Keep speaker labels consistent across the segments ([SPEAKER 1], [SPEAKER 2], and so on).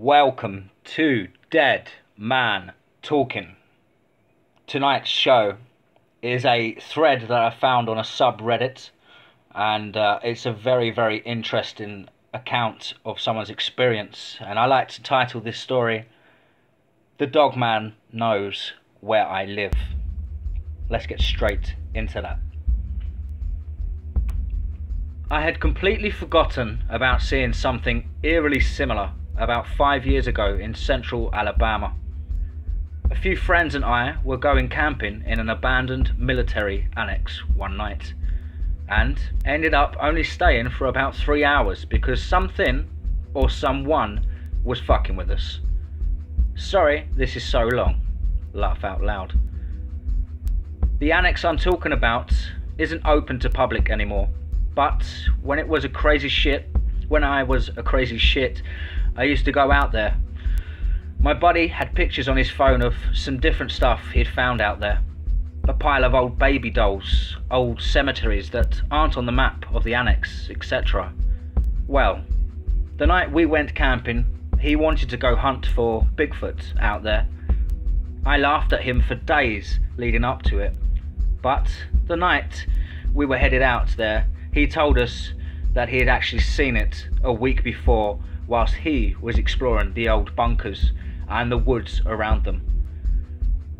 [SPEAKER 1] Welcome to Dead Man Talking. Tonight's show is a thread that I found on a subreddit, and it's a very interesting account of someone's experience, and I like to title this story, "The Dogman Knows Where I Live." Let's get straight into that. I had completely forgotten about seeing something eerily similar about 5 years ago in central Alabama. A few friends and I were going camping in an abandoned military annex one night, and ended up only staying for about 3 hours because something or someone was fucking with us. Sorry this is so long. Laugh out loud. The annex I'm talking about isn't open to public anymore, but when I was a crazy shit, I used to go out there. My buddy had pictures on his phone of some different stuff he'd found out there. A pile of old baby dolls, old cemeteries that aren't on the map of the annex, etc. Well, the night we went camping, he wanted to go hunt for Bigfoot out there. I laughed at him for days leading up to it, but the night we were headed out there, he told us that he had actually seen it a week before whilst he was exploring the old bunkers and the woods around them.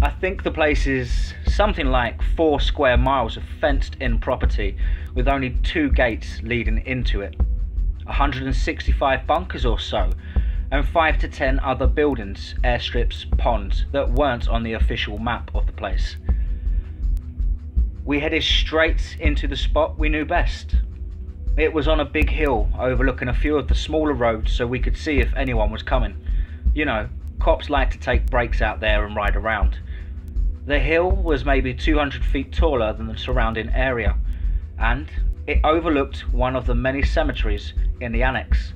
[SPEAKER 1] I think the place is something like 4 square miles of fenced in property with only 2 gates leading into it, 165 bunkers or so, and 5 to 10 other buildings, airstrips, ponds that weren't on the official map of the place. We headed straight into the spot we knew best. It was on a big hill overlooking a few of the smaller roads so we could see if anyone was coming. You know, cops like to take breaks out there and ride around. The hill was maybe 200 feet taller than the surrounding area, and it overlooked one of the many cemeteries in the annex.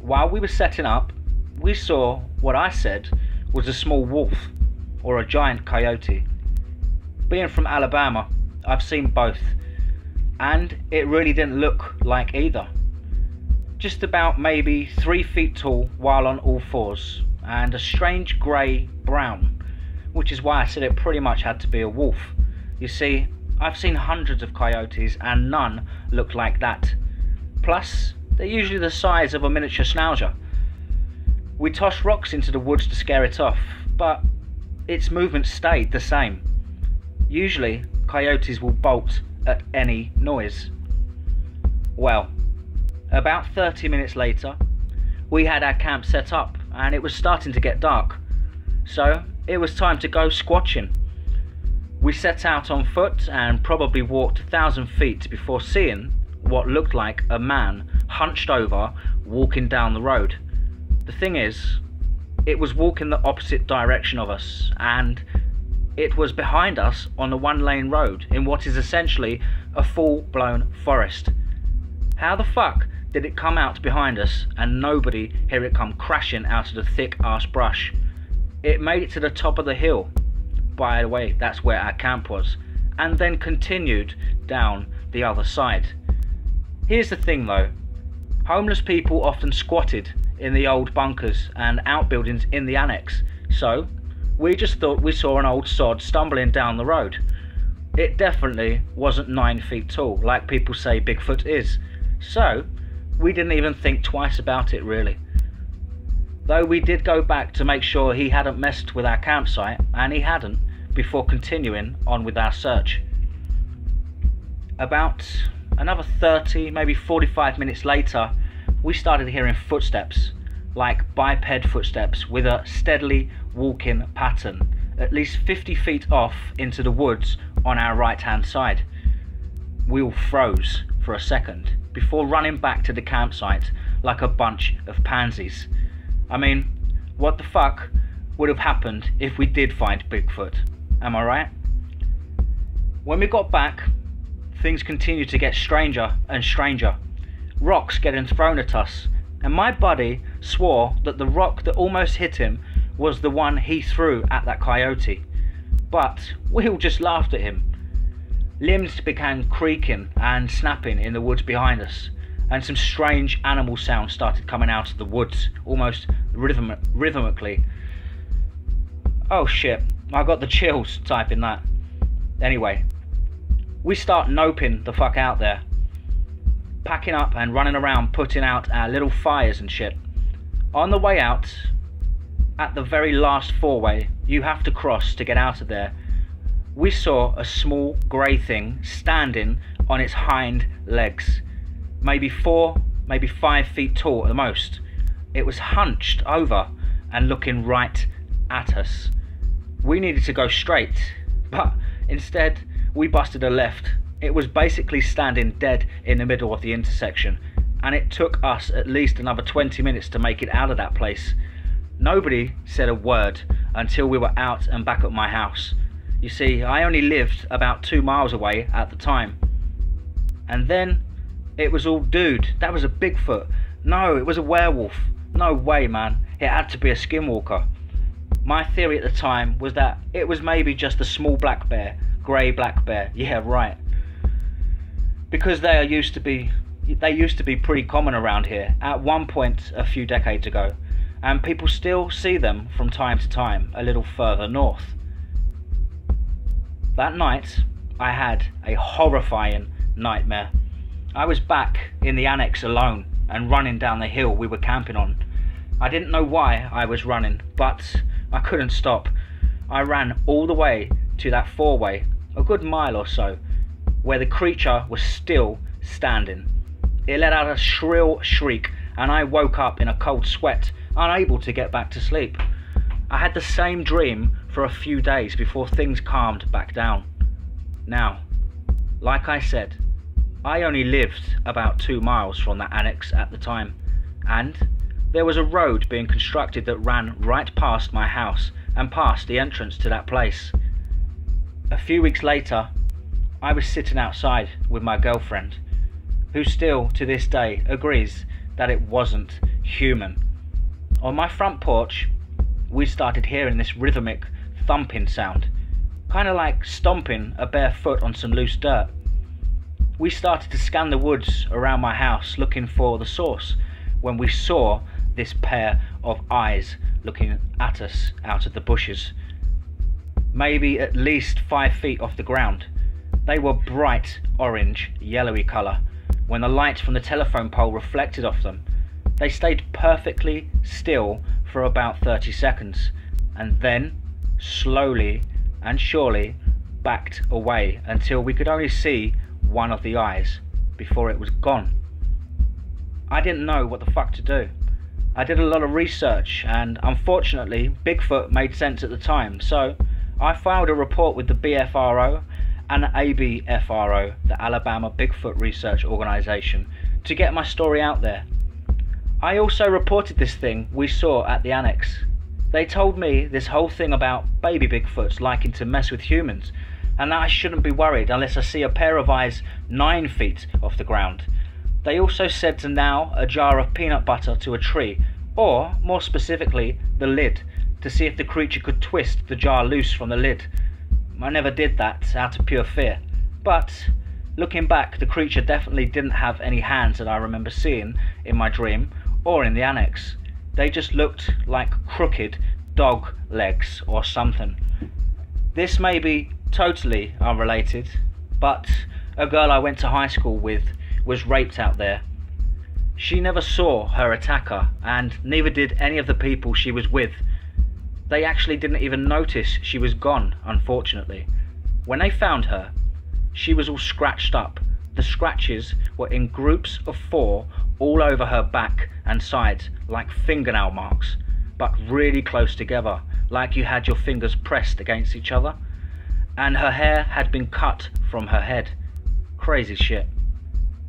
[SPEAKER 1] While we were setting up, we saw what I said was a small wolf or a giant coyote. Being from Alabama, I've seen both, and it really didn't look like either. Just about maybe 3 feet tall while on all fours, and a strange grey-brown, which is why I said it pretty much had to be a wolf. You see, I've seen hundreds of coyotes and none look like that. Plus, they're usually the size of a miniature schnauzer. We tossed rocks into the woods to scare it off, but its movement stayed the same. Usually, coyotes will bolt at any noise. Well, about 30 minutes later, we had our camp set up and it was starting to get dark, so it was time to go squatching. We set out on foot and probably walked 1,000 feet before seeing what looked like a man hunched over walking down the road. The thing is, it was walking the opposite direction of us, and it was behind us on the 1-lane road in what is essentially a full-blown forest. How the fuck did it come out behind us and nobody hear it come crashing out of the thick ass brush? It made it to the top of the hill, by the way that's where our camp was, and then continued down the other side. Here's the thing though, homeless people often squatted in the old bunkers and outbuildings in the annex, so we just thought we saw an old sod stumbling down the road. It definitely wasn't 9 feet tall like people say Bigfoot is, so we didn't even think twice about it really. Though we did go back to make sure he hadn't messed with our campsite, and he hadn't, before continuing on with our search. About another 30, maybe 45 minutes later, we started hearing footsteps, like biped footsteps with a steadily walking pattern, at least 50 feet off into the woods on our right hand side. We all froze for a second before running back to the campsite like a bunch of pansies. I mean, what the fuck would have happened if we did find Bigfoot, am I right? When we got back, things continued to get stranger and stranger. Rocks getting thrown at us, and my buddy swore that the rock that almost hit him was the one he threw at that coyote, but we all just laughed at him. Limbs began creaking and snapping in the woods behind us, and some strange animal sounds started coming out of the woods, almost rhythmically. Oh shit, I got the chills typing that. Anyway, we start noping the fuck out there, packing up and running around putting out our little fires and shit. On the way out, at the very last four-way you have to cross to get out of there, we saw a small grey thing standing on its hind legs, maybe 4, maybe 5 feet tall at the most. It was hunched over and looking right at us. We needed to go straight, but instead we busted a left. It was basically standing dead in the middle of the intersection, and it took us at least another 20 minutes to make it out of that place. Nobody said a word until we were out and back at my house. You see, I only lived about 2 miles away at the time. And then it was all, dude, that was a Bigfoot. No, it was a werewolf. No way, man. It had to be a skinwalker. My theory at the time was that it was maybe just a small black bear, grey black bear. Yeah, right. Because they used to be pretty common around here at one point a few decades ago, and people still see them from time to time a little further north. That night I had a horrifying nightmare. I was back in the annex alone and running down the hill we were camping on. I didn't know why I was running, but I couldn't stop. I ran all the way to that four-way, a good mile or so, where the creature was still standing. It let out a shrill shriek and I woke up in a cold sweat, unable to get back to sleep. I had the same dream for a few days before things calmed back down. Now, like I said, I only lived about 2 miles from that annex at the time, and there was a road being constructed that ran right past my house and past the entrance to that place. A few weeks later, I was sitting outside with my girlfriend, who still to this day agrees that it wasn't human. On my front porch, we started hearing this rhythmic thumping sound, kind of like stomping a bare foot on some loose dirt. We started to scan the woods around my house looking for the source, when we saw this pair of eyes looking at us out of the bushes, maybe at least 5 feet off the ground. They were bright orange, yellowy colour. When the light from the telephone pole reflected off them, they stayed perfectly still for about 30 seconds, and then slowly and surely backed away until we could only see one of the eyes before it was gone. I didn't know what the fuck to do. I did a lot of research, and unfortunately Bigfoot made sense at the time, so I filed a report with the BFRO and the ABFRO, the Alabama Bigfoot Research Organization, to get my story out there. I also reported this thing we saw at the annex. They told me this whole thing about baby Bigfoots liking to mess with humans, and that I shouldn't be worried unless I see a pair of eyes 9 feet off the ground. They also said to nail a jar of peanut butter to a tree, or more specifically the lid, to see if the creature could twist the jar loose from the lid. I never did that out of pure fear, but looking back, the creature definitely didn't have any hands that I remember seeing in my dream or in the annex. They just looked like crooked dog legs or something. This may be totally unrelated, but a girl I went to high school with was raped out there. She never saw her attacker, and neither did any of the people she was with. They actually didn't even notice she was gone, unfortunately. When they found her, she was all scratched up. The scratches were in groups of 4 all over her back and sides, like fingernail marks, but really close together, like you had your fingers pressed against each other. And her hair had been cut from her head. Crazy shit.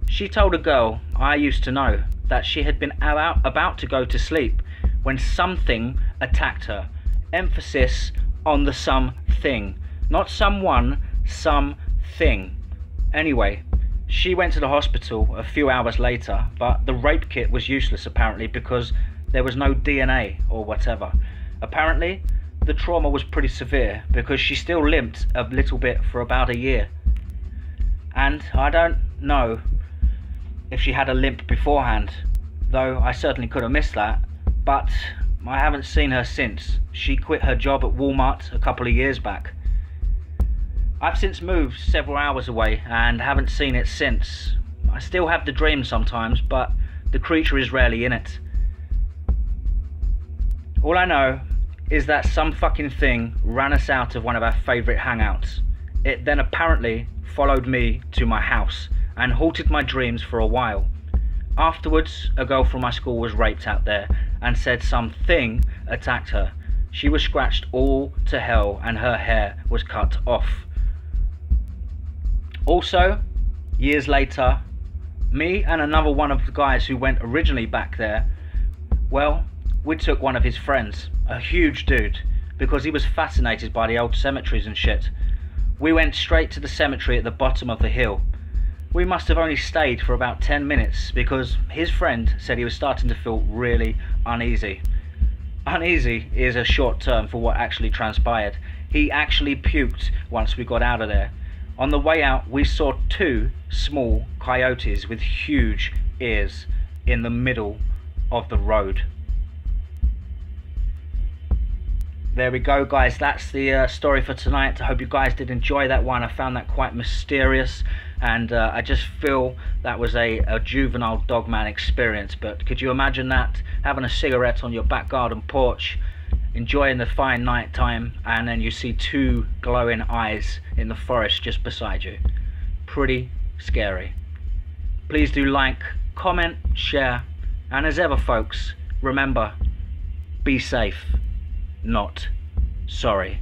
[SPEAKER 1] She told a girl I used to know that she had been about to go to sleep when something attacked her. Emphasis on the something, not someone, something. Anyway, she went to the hospital a few hours later, but the rape kit was useless apparently because there was no DNA or whatever. Apparently, the trauma was pretty severe because she still limped a little bit for about a year. And I don't know if she had a limp beforehand, though I certainly could have missed that, but I haven't seen her since. She quit her job at Walmart a couple of years back. I've since moved several hours away and haven't seen it since. I still have the dream sometimes, but the creature is rarely in it. All I know is that some fucking thing ran us out of one of our favourite hangouts. It then apparently followed me to my house and halted my dreams for a while. Afterwards, a girl from my school was raped out there and said something attacked her. She was scratched all to hell and her hair was cut off. Also, years later, me and another one of the guys who went originally back there, well, we took one of his friends, a huge dude, because he was fascinated by the old cemeteries and shit. We went straight to the cemetery at the bottom of the hill. We must have only stayed for about 10 minutes because his friend said he was starting to feel really uneasy. Uneasy is a short term for what actually transpired. He actually puked once we got out of there. On the way out, we saw two small coyotes with huge ears in the middle of the road. There we go, guys. That's the story for tonight. I hope you guys did enjoy that one. I found that quite mysterious, and I just feel that was a juvenile Dogman experience. But could you imagine that, having a cigarette on your back garden porch, enjoying the fine night time, and then you see two glowing eyes in the forest just beside you? Pretty scary. Please do like, comment, share, and as ever, folks, remember, be safe, not sorry.